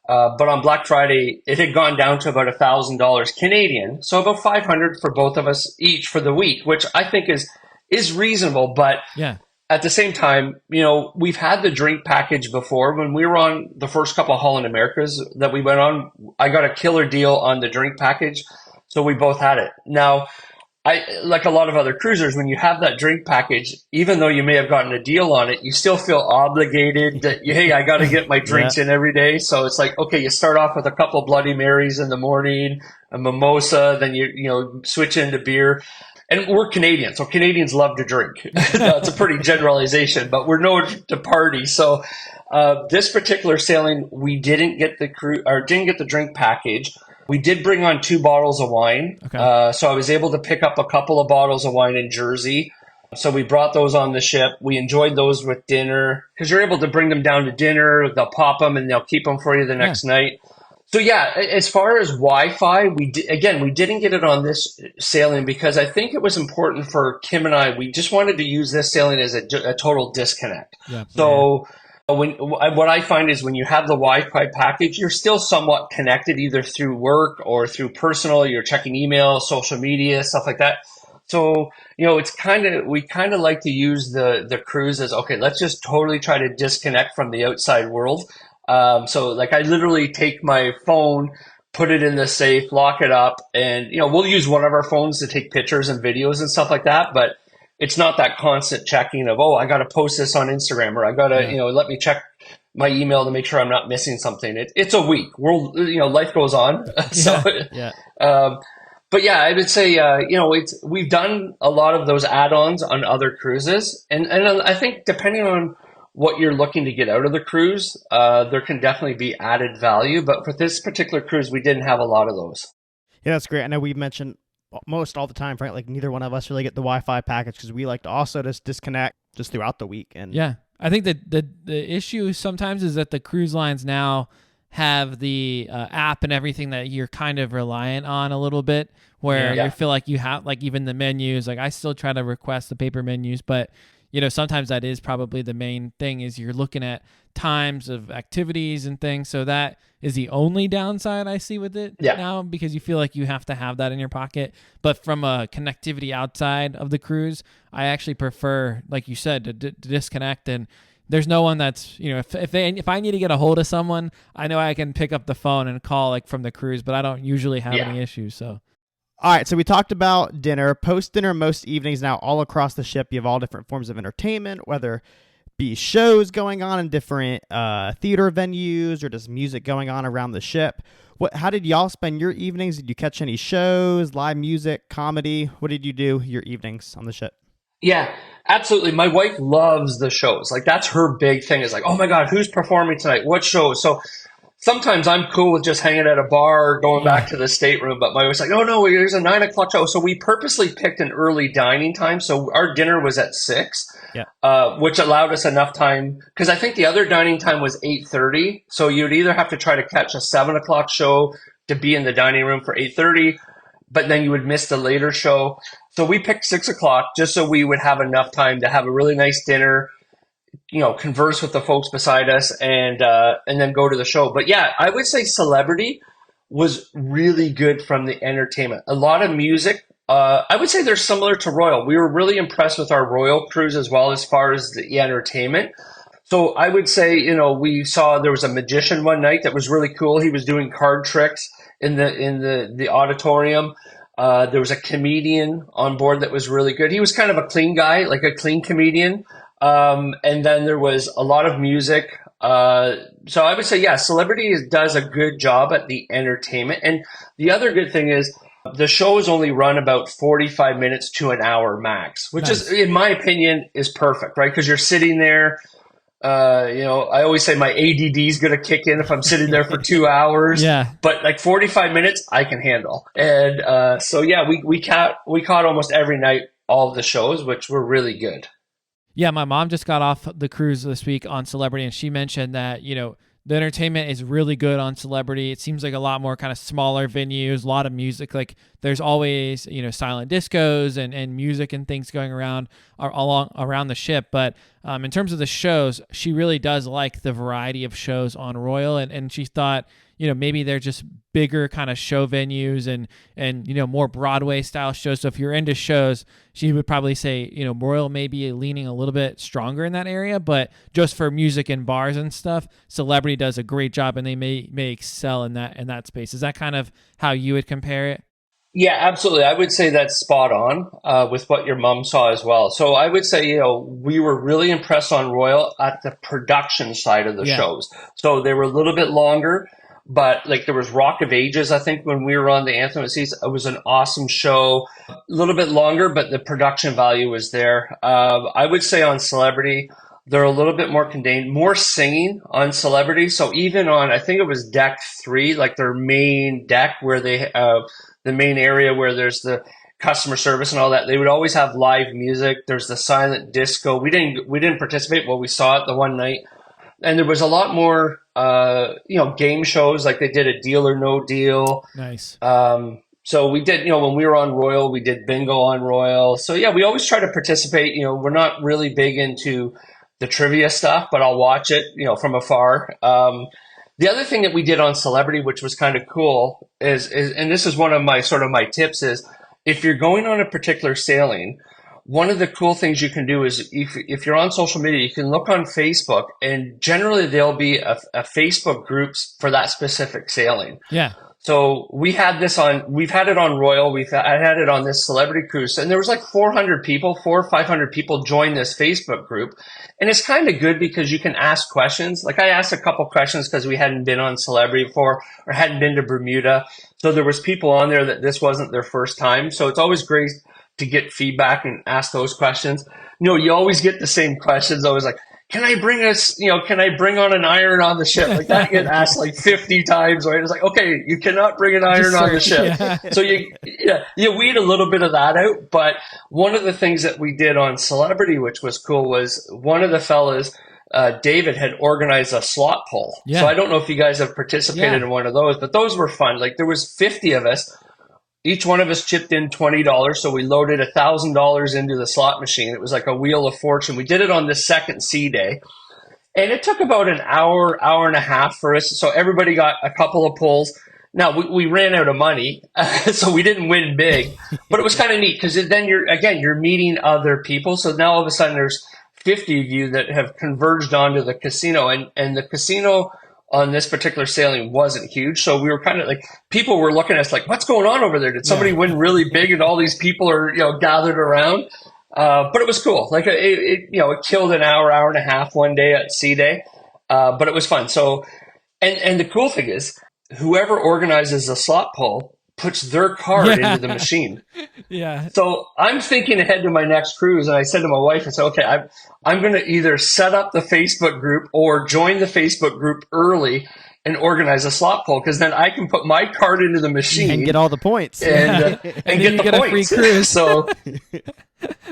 Speaker 3: But on Black Friday, it had gone down to about $1,000 Canadian, so about $500 for both of us each for the week, which I think is reasonable. But at the same time, we've had the drink package before. When we were on the first couple of Holland Americas that we went on, I got a killer deal on the drink package, so we both had it. Now, like a lot of other cruisers, when you have that drink package, even though you may have gotten a deal on it, you still feel obligated that, hey, I got to get my drinks in every day. So it's like, okay, you start off with a couple Bloody Marys in the morning, a mimosa, then you switch into beer. And we're Canadians, so Canadians love to drink. That's a pretty generalization, but we're known to party. So this particular sailing, we didn't get the drink package. We did bring on 2 bottles of wine. Okay. So I was able to pick up a couple of bottles of wine in Jersey. So we brought those on the ship. We enjoyed those with dinner because you're able to bring them down to dinner. They'll pop them and they'll keep them for you the next night. So as far as Wi-Fi, we didn't get it on this sailing because I think it was important for Kim and I. We just wanted to use this sailing as a total disconnect. Yeah. So what I find is when you have the Wi-Fi package, you're still somewhat connected either through work or through personal. You're checking email, social media, stuff like that. So, we kind of like to use the cruise as, okay, let's just totally try to disconnect from the outside world. So like I literally take my phone, put it in the safe, lock it up, and, we'll use one of our phones to take pictures and videos and stuff like that. But it's not that constant checking of, I got to post this on Instagram, or I got to, let me check my email to make sure I'm not missing something. It's a week. Life goes on. But yeah, I would say, we've done a lot of those add-ons on other cruises. And I think depending on what you're looking to get out of the cruise, there can definitely be added value. But for this particular cruise, we didn't have a lot of those.
Speaker 2: Yeah, that's great. I know we've mentioned most all the time, right? Like neither one of us really get the Wi-Fi package because we like to also just disconnect just throughout the week. And
Speaker 1: I think that the issue sometimes is that the cruise lines now have the app and everything that you're kind of reliant on a little bit, where you feel like you have, like, even the menus, like I still try to request the paper menus, but sometimes that is probably the main thing, is you're looking at times of activities and things. So that is the only downside I see with it now, because you feel like you have to have that in your pocket. But from a connectivity outside of the cruise, I actually prefer, like you said, to disconnect. And there's no one that's, if I need to get a hold of someone, I know I can pick up the phone and call, like, from the cruise, but I don't usually have any issues. So.
Speaker 2: All right, so we talked about dinner. Post-dinner, most evenings now all across the ship, you have all different forms of entertainment, whether be shows going on in different theater venues or just music going on around the ship. How did y'all spend your evenings? Did you catch any shows, live music, comedy? What did you do your evenings on the ship?
Speaker 3: Yeah, Absolutely. My wife loves the shows. Like that's her big thing is like, oh my God, who's performing tonight? What show? So sometimes I'm cool with just hanging at a bar or going back
Speaker 1: Yeah.
Speaker 3: to the stateroom, but my wife's like, oh no, there's a 9 o'clock show. So we purposely picked an early dining time. So our dinner was at 6,
Speaker 1: Yeah.
Speaker 3: which allowed us enough time because I think the other dining time was 8:30. So you'd either have to try to catch a 7 o'clock show to be in the dining room for 8:30, but then you would miss the later show. So we picked 6 o'clock just so we would have enough time to have a really nice dinner, converse with the folks beside us, and then go to the show. But yeah, I would say Celebrity was really good from the entertainment. A lot of music. I would say they're similar to Royal. We were really impressed with our Royal cruise as well as far as the entertainment. So I would say, we saw there was a magician one night that was really cool. He was doing card tricks in the auditorium. There was a comedian on board that was really good. He was kind of a clean guy, like a clean comedian. And then there was a lot of music. So I would say, yeah, Celebrity does a good job at the entertainment. And the other good thing is the shows only run about 45 minutes to an hour max, which
Speaker 1: Nice.
Speaker 3: is, in my opinion, is perfect, right? Because you're sitting there. I always say my ADD is going to kick in if I'm sitting there for 2 hours.
Speaker 1: Yeah.
Speaker 3: But like 45 minutes, I can handle. And so yeah, we caught almost every night all of the shows, which were really good.
Speaker 1: Yeah, my mom just got off the cruise this week on Celebrity, and she mentioned that, the entertainment is really good on Celebrity. It seems like a lot more kind of smaller venues, a lot of music. Like there's always, silent discos and music and things going around around the ship. But in terms of the shows, she really does like the variety of shows on Royal, and she thought, maybe they're just bigger kind of show venues and more Broadway style shows. So if you're into shows, she would probably say, Royal may be leaning a little bit stronger in that area, but just for music and bars and stuff, Celebrity does a great job, and they may excel in that space. Is that kind of how you would compare it?
Speaker 3: Yeah, absolutely. I would say that's spot on with what your mom saw as well. So I would say, we were really impressed on Royal at the production side of the
Speaker 1: Yeah.
Speaker 3: shows. So they were a little bit longer, but like there was Rock of Ages, I think, when we were on the Anthem of Seas. It was an awesome show. A little bit longer, but the production value was there. I would say on Celebrity, they're a little bit more contained, more singing on Celebrity. So even on, I think it was deck 3, like their main deck where the main area where there's the customer service and all that, they would always have live music. There's the silent disco. We didn't participate, but we saw it the one night. And there was a lot more, game shows, like they did a Deal or No Deal.
Speaker 1: Nice.
Speaker 3: So we did, when we were on Royal, we did bingo on Royal. So yeah, we always try to participate. We're not really big into the trivia stuff, but I'll watch it, from afar. The other thing that we did on Celebrity, which was kind of cool, is and this is one of my tips is if you're going on a particular sailing, one of the cool things you can do is if you're on social media, you can look on Facebook, and generally there'll be a Facebook groups for that specific sailing.
Speaker 1: Yeah.
Speaker 3: So we've had it on Royal, I had it on this Celebrity cruise, and there was like 400 people, 400 or 500 people join this Facebook group. And it's kind of good because you can ask questions. Like I asked a couple questions because we hadn't been on Celebrity before or hadn't been to Bermuda. So there was people on there that this wasn't their first time. So it's always great to get feedback and ask those questions. You always get the same questions. Always like, can I bring on an iron on the ship? Like that get asked like 50 times, right? It's like, okay, you cannot bring an iron on the ship.
Speaker 1: Yeah.
Speaker 3: So you weed a little bit of that out. But one of the things that we did on Celebrity, which was cool, was one of the fellas, David, had organized a slot pull.
Speaker 1: Yeah.
Speaker 3: So I don't know if you guys have participated in one of those, but those were fun. Like there was 50 of us. Each one of us chipped in $20, so we loaded $1,000 into the slot machine. It was like a wheel of fortune. We did it on the second sea day, and it took about an hour and a half for us. So everybody got a couple of pulls. Now we ran out of money, so we didn't win big, but it was kind of neat because then you're meeting other people. So now all of a sudden there's 50 of you that have converged onto the casino, and the casino on this particular sailing wasn't huge. So we were kind of like, people were looking at us like, what's going on over there? Did somebody win really big and all these people are, gathered around? But it was cool. Like it killed an hour and a half one day at sea day. But it was fun. So, and the cool thing is whoever organizes the slot pull puts their card into the machine.
Speaker 1: Yeah.
Speaker 3: So I'm thinking ahead to my next cruise, and I said to my wife, I said, okay, I'm going to either set up the Facebook group or join the Facebook group early and organize a slot pull, because then I can put my card into the machine
Speaker 2: and get all the points
Speaker 3: and
Speaker 1: and
Speaker 3: get
Speaker 1: you
Speaker 3: the
Speaker 1: get
Speaker 3: points.
Speaker 1: A free cruise.
Speaker 3: So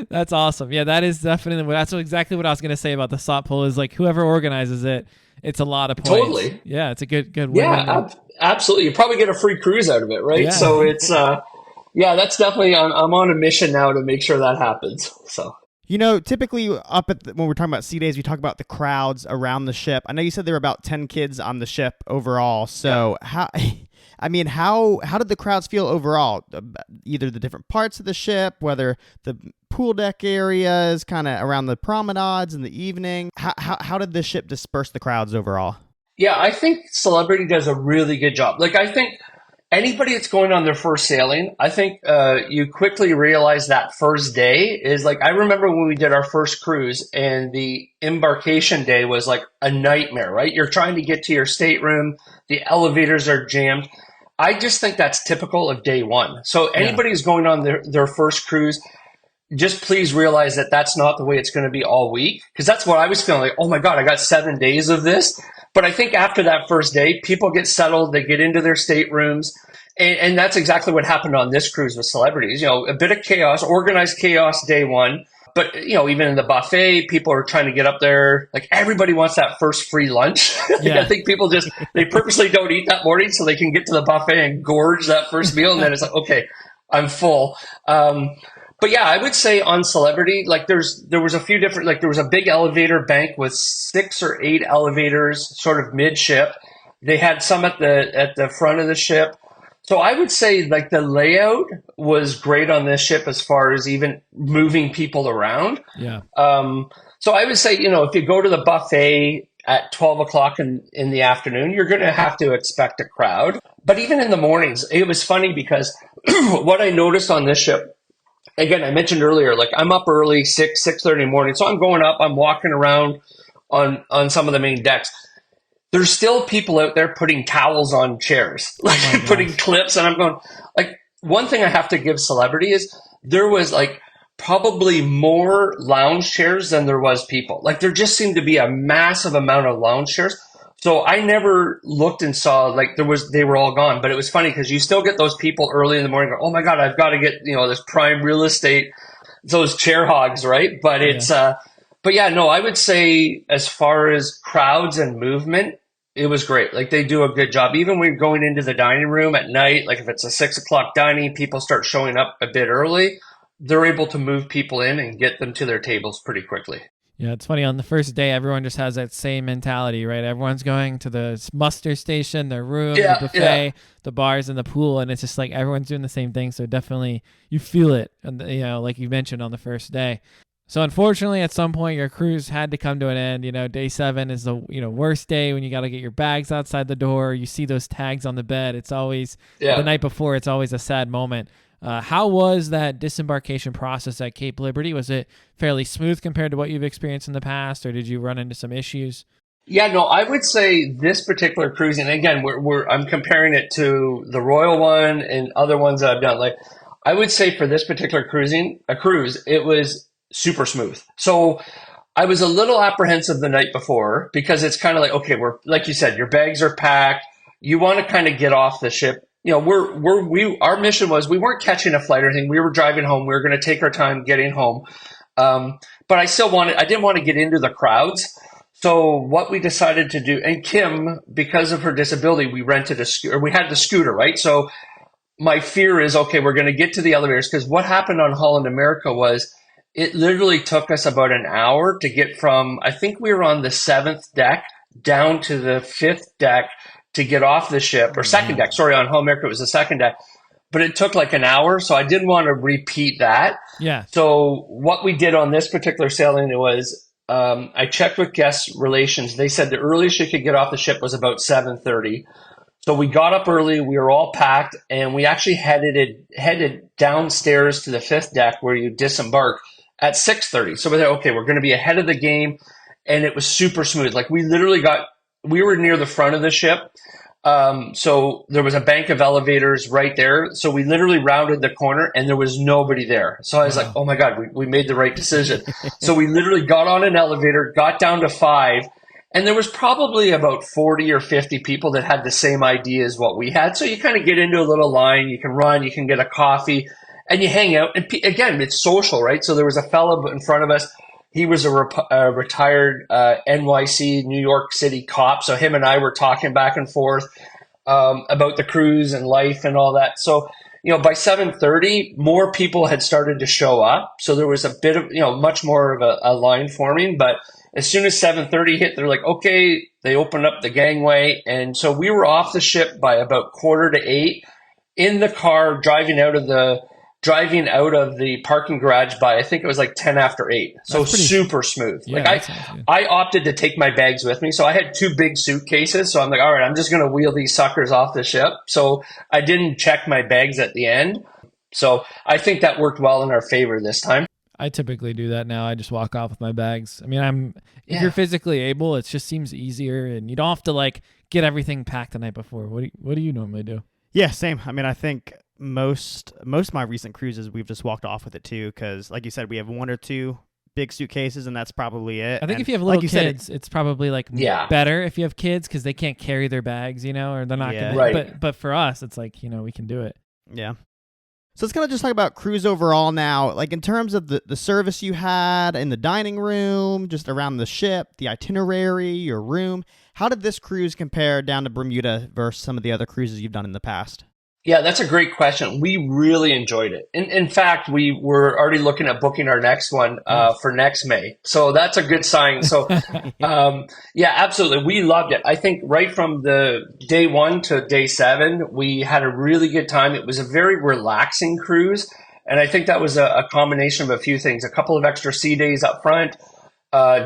Speaker 1: that's awesome. Yeah, that is definitely exactly what I was going to say about the slot pull. Is like whoever organizes it, it's a lot of points.
Speaker 3: Totally.
Speaker 1: Yeah, it's a good win.
Speaker 3: Yeah, absolutely. You probably get a free cruise out of it, right?
Speaker 1: Yeah.
Speaker 3: So it's yeah, that's definitely I'm on a mission now to make sure that happens. So.
Speaker 2: Typically when we're talking about sea days, we talk about the crowds around the ship. I know you said there were about 10 kids on the ship overall. So how did the crowds feel overall? Either the different parts of the ship, whether the pool deck areas, kind of around the promenades in the evening. How did the ship disperse the crowds overall?
Speaker 3: Yeah, I think Celebrity does a really good job. Like, I think anybody that's going on their first sailing, I think you quickly realize that first day is like, I remember when we did our first cruise and the embarkation day was like a nightmare, right? You're trying to get to your stateroom. The elevators are jammed. I just think that's typical of day one. So anybody who's going on their first cruise, just please realize that that's not the way it's going to be all week. Because that's what I was feeling like, oh my God, I got 7 days of this. But I think after that first day, people get settled, they get into their staterooms. And that's exactly what happened on this cruise with Celebrities. A bit of chaos, organized chaos day one. But, even in the buffet, people are trying to get up there. Like, everybody wants that first free lunch. I think people they purposely don't eat that morning so they can get to the buffet and gorge that first meal. And then it's like, okay, I'm full. But yeah, I would say on Celebrity, like there was a few different, like there was a big elevator bank with 6 or 8 elevators sort of midship. They had some at the front of the ship. So I would say like the layout was great on this ship as far as even moving people around.
Speaker 1: Yeah.
Speaker 3: So I would say, if you go to the buffet at 12 o'clock in the afternoon, you're going to have to expect a crowd. But even in the mornings, it was funny because what I noticed on this ship, again, I mentioned earlier, like I'm up early, 6:30 in the morning. So I'm going up, I'm walking around on some of the main decks. There's still people out there putting towels on chairs, like putting clips. And I'm going, like, one thing I have to give Celebrity is there was like probably more lounge chairs than there was people. Like there just seemed to be a massive amount of lounge chairs. So I never looked and saw like they were all gone, but it was funny because you still get those people early in the morning go, oh my God, I've got to get, this prime real estate, those chair hogs, right? But it's, but yeah, no, I would say as far as crowds and movement, it was great. Like they do a good job. Even when you're going into the dining room at night, like if it's a 6 o'clock dining, people start showing up a bit early. They're able to move people in and get them to their tables pretty quickly.
Speaker 1: Yeah, it's funny. On the first day, everyone just has that same mentality, right? Everyone's going to the muster station, their room, the buffet, the bars, and the pool, and it's just like everyone's doing the same thing. So definitely, you feel it, and like you mentioned on the first day. So unfortunately, at some point, your cruise had to come to an end. Day 7 is the worst day when you got to get your bags outside the door. You see those tags on the bed. It's always the night before. It's always a sad moment. How was that disembarkation process at Cape Liberty? Was it fairly smooth compared to what you've experienced in the past, or did you run into some issues?
Speaker 3: Yeah, no, I would say this particular cruise, and again, I'm comparing it to the Royal one and other ones that I've done. Like, I would say for this particular cruise, it was super smooth. So I was a little apprehensive the night before because it's kind of like, okay, like you said, your bags are packed. You want to kind of get off the ship. Our mission was we weren't catching a flight or anything. We were driving home. We were going to take our time getting home. But I didn't want to get into the crowds. So what we decided to do, and Kim, because of her disability, we rented we had the scooter, right? So my fear is, okay, we're going to get to the elevators, because what happened on Holland America was it literally took us about an hour to get from, I think we were on the 7th deck down to the 5th deck to get off the ship, or second deck. Sorry, on Holland America, it was the second deck. But it took like an hour, so I didn't want to repeat that.
Speaker 1: Yeah.
Speaker 3: So what we did on this particular sailing was I checked with guest relations. They said the earliest you could get off the ship was about 7:30. So we got up early. We were all packed, and we actually headed downstairs to the 5th deck where you disembark at 6:30. So we're there, okay, we're going to be ahead of the game, and it was super smooth. Like we were near the front of the ship. So there was a bank of elevators right there. So we literally rounded the corner and there was nobody there. So I was like, oh my God, we made the right decision. So we literally got on an elevator, got down to 5, and there was probably about 40 or 50 people that had the same idea as what we had. So you kind of get into a little line, you can run, you can get a coffee, and you hang out. And again, it's social, right? So there was a fellow in front of us. He was a retired NYC, New York City cop. So him and I were talking back and forth about the cruise and life and all that. So, by 7:30, more people had started to show up. So there was a bit of, much more of a line forming. But as soon as 7:30 hit, they're like, okay, they opened up the gangway. And so we were off the ship by about 7:45 in the car, driving out of the parking garage by, I think it was like 10 after 8. So super smooth.
Speaker 1: Yeah,
Speaker 3: I opted to take my bags with me. So I had 2 big suitcases. So I'm like, all right, I'm just going to wheel these suckers off the ship. So I didn't check my bags at the end. So I think that worked well in our favor this time.
Speaker 1: I typically do that now. I just walk off with my bags. I mean, if you're physically able, it just seems easier and you don't have to like get everything packed the night before. What do you normally do?
Speaker 2: Yeah, same. I mean, I think most of my recent cruises we've just walked off with it too, because like you said, we have 1 or 2 big suitcases and that's probably it.
Speaker 1: I think if you have little kids, it's probably like better if you have kids because they can't carry their bags, or they're not gonna.
Speaker 3: Right.
Speaker 1: But for us, it's like we can do it.
Speaker 2: Yeah. So let's kind of just talk about cruise overall now, like in terms of the service you had in the dining room, just around the ship, the itinerary, your room. How did this cruise compare down to Bermuda versus some of the other cruises you've done in the past?
Speaker 3: Yeah, that's a great question. We really enjoyed it. In fact, we were already looking at booking our next one for next May. So that's a good sign. So, yeah, absolutely. We loved it. I think right from the day 1 to day 7, we had a really good time. It was a very relaxing cruise. And I think that was a combination of a few things. A couple of extra sea days up front,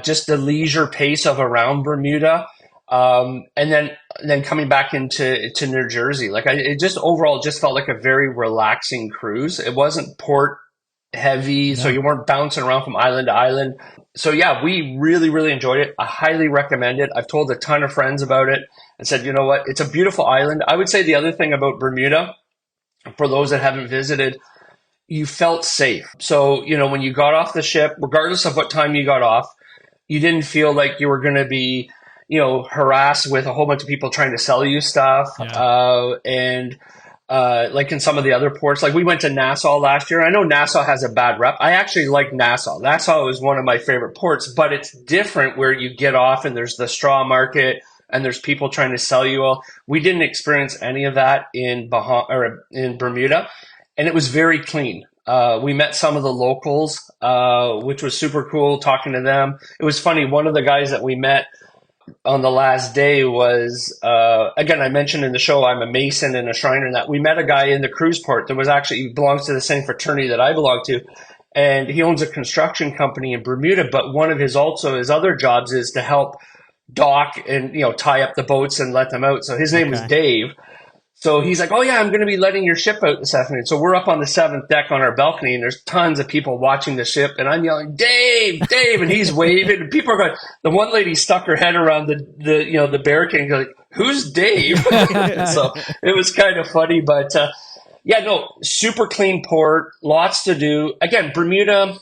Speaker 3: just the leisure pace of around Bermuda. And then coming back into New Jersey, it just overall just felt like a very relaxing cruise. It wasn't port heavy, so you weren't bouncing around from island to island. So yeah, we really, really enjoyed it. I highly recommend it. I've told a ton of friends about it and said, you know what, it's a beautiful island. I would say the other thing about Bermuda, for those that haven't visited, you felt safe. So, when you got off the ship, regardless of what time you got off, you didn't feel like you were going to be harassed with a whole bunch of people trying to sell you stuff.
Speaker 1: Yeah.
Speaker 3: And like in some of the other ports, like we went to Nassau last year. I know Nassau has a bad rep. I actually like Nassau. Nassau is one of my favorite ports, but it's different where you get off and there's the straw market and there's people trying to sell you all. We didn't experience any of that in Bermuda, and it was very clean. We met some of the locals, which was super cool talking to them. It was funny. One of the guys that we met on the last day was, again, I mentioned in the show, I'm a Mason and a Shriner, and that we met a guy in the cruise port that he belongs to the same fraternity that I belong to. And he owns a construction company in Bermuda, but one of his other jobs is to help dock and, tie up the boats and let them out. So his name was Dave. So he's like, oh yeah, I'm going to be letting your ship out this afternoon. So we're up on the 7th deck on our balcony and there's tons of people watching the ship and I'm yelling, Dave, Dave. And he's waving and people are going, the one lady stuck her head around the barricade and goes, who's Dave? So it was kind of funny, but super clean port, lots to do. Again, Bermuda,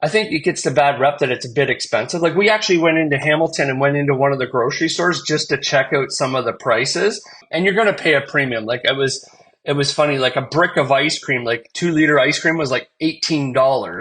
Speaker 3: I think it gets the bad rep that it's a bit expensive. Like we actually went into Hamilton and went into one of the grocery stores just to check out some of the prices. And you're going to pay a premium. Like it was funny, like a brick of ice cream, like 2-liter ice cream was like $18.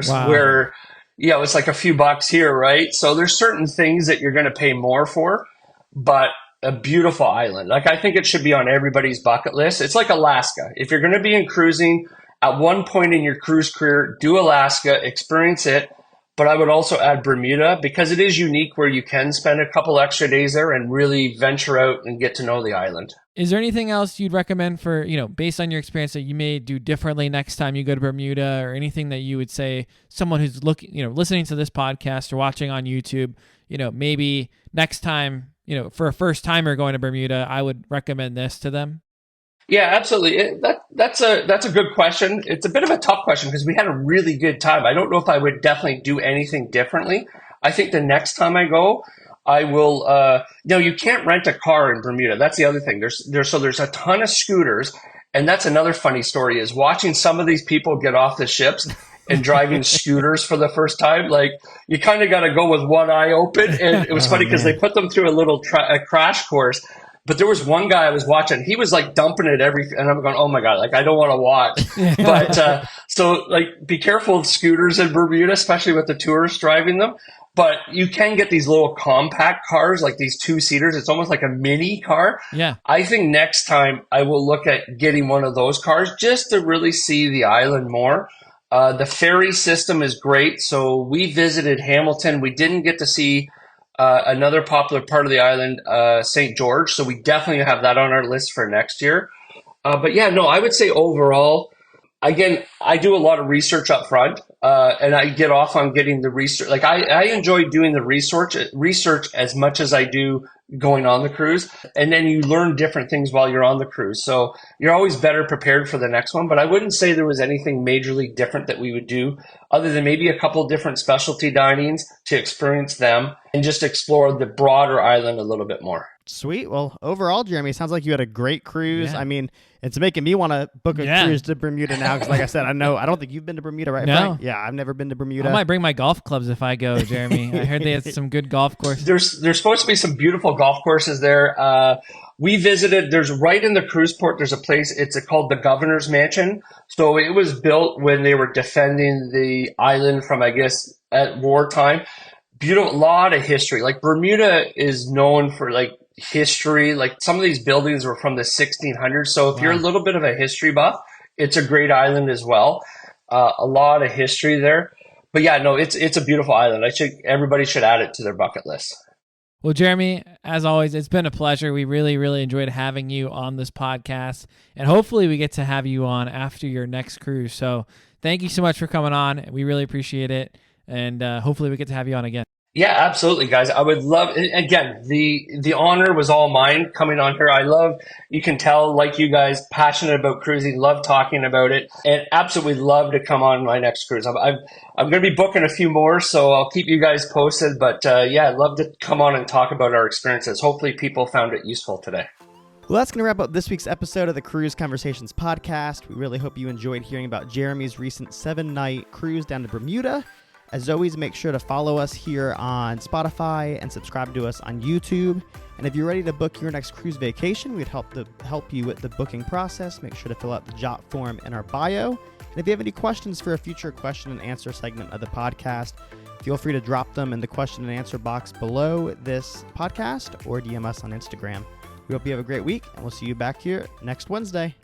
Speaker 1: Wow.
Speaker 3: Where, it's like a few bucks here, right? So there's certain things that you're going to pay more for, but a beautiful island. Like I think it should be on everybody's bucket list. It's like Alaska. If you're going to be in cruising, at one point in your cruise career, do Alaska, experience it. But I would also add Bermuda because it is unique where you can spend a couple extra days there and really venture out and get to know the island.
Speaker 1: Is there anything else you'd recommend for, based on your experience that you may do differently next time you go to Bermuda, or anything that you would say someone who's listening to this podcast or watching on YouTube, maybe next time, for a first timer going to Bermuda, I would recommend this to them?
Speaker 3: Yeah, absolutely. That's a good question. It's a bit of a tough question because we had a really good time. I don't know if I would definitely do anything differently. I think the next time I go, I will, you can't rent a car in Bermuda. That's the other thing. There's a ton of scooters. And that's another funny story is watching some of these people get off the ships and driving scooters for the first time. Like you kind of got to go with one eye open. And it was funny because they put them through a little crash course. But there was one guy I was watching. He was like dumping it and I'm going, oh my God, like I don't want to watch. But so like be careful of scooters in Bermuda, especially with the tourists driving them. But you can get these little compact cars, like these 2-seaters. It's almost like a mini car.
Speaker 1: Yeah.
Speaker 3: I think next time I will look at getting one of those cars just to really see the island more. The ferry system is great. So we visited Hamilton. We didn't get to see another popular part of the island, St. George. So we definitely have that on our list for next year. But yeah, no, I would say overall, again, I do a lot of research up front, and I get off on getting the research. Like I enjoy doing the research as much as I do going on the cruise. And then you learn different things while you're on the cruise. So you're always better prepared for the next one. But I wouldn't say there was anything majorly different that we would do other than maybe a couple different specialty dinings to experience them and just explore the broader island a little bit more.
Speaker 2: Sweet. Well, overall, Jeremy, it sounds like you had a great cruise.
Speaker 1: Yeah.
Speaker 2: I mean, it's making me want to book a cruise to Bermuda now because, like I said, I don't think you've been to Bermuda, right?
Speaker 1: No.
Speaker 2: Frank? Yeah, I've never been to Bermuda.
Speaker 1: I might bring my golf clubs if I go, Jeremy. I heard they had some good golf courses.
Speaker 3: There's supposed to be some beautiful golf courses there. We visited, there's right in the cruise port, there's a place, it's called the Governor's Mansion. So it was built when they were defending the island from, I guess, at wartime. Beautiful, lot of history. Like Bermuda is known for like history. Like some of these buildings were from the 1600s. So if you're a little bit of a history buff, it's a great island as well. A lot of history there. But yeah, no, it's a beautiful island. Everybody should add it to their bucket list.
Speaker 1: Well, Jeremy, as always, it's been a pleasure. We really, really enjoyed having you on this podcast, and hopefully we get to have you on after your next cruise. So thank you so much for coming on. We really appreciate it, and hopefully we get to have you on again.
Speaker 3: Yeah, absolutely, guys. I would love, again, the honor was all mine coming on here. I love, you can tell, like you guys, passionate about cruising, love talking about it, and absolutely love to come on my next cruise. I'm going to be booking a few more, so I'll keep you guys posted. But yeah, I'd love to come on and talk about our experiences. Hopefully people found it useful today.
Speaker 2: Well, that's going to wrap up this week's episode of the Cruise Conversations podcast. We really hope you enjoyed hearing about Jeremy's recent 7-night cruise down to Bermuda. As always, make sure to follow us here on Spotify and subscribe to us on YouTube. And if you're ready to book your next cruise vacation, we'd help you with the booking process. Make sure to fill out the JOT form in our bio. And if you have any questions for a future question and answer segment of the podcast, feel free to drop them in the question and answer box below this podcast or DM us on Instagram. We hope you have a great week, and we'll see you back here next Wednesday.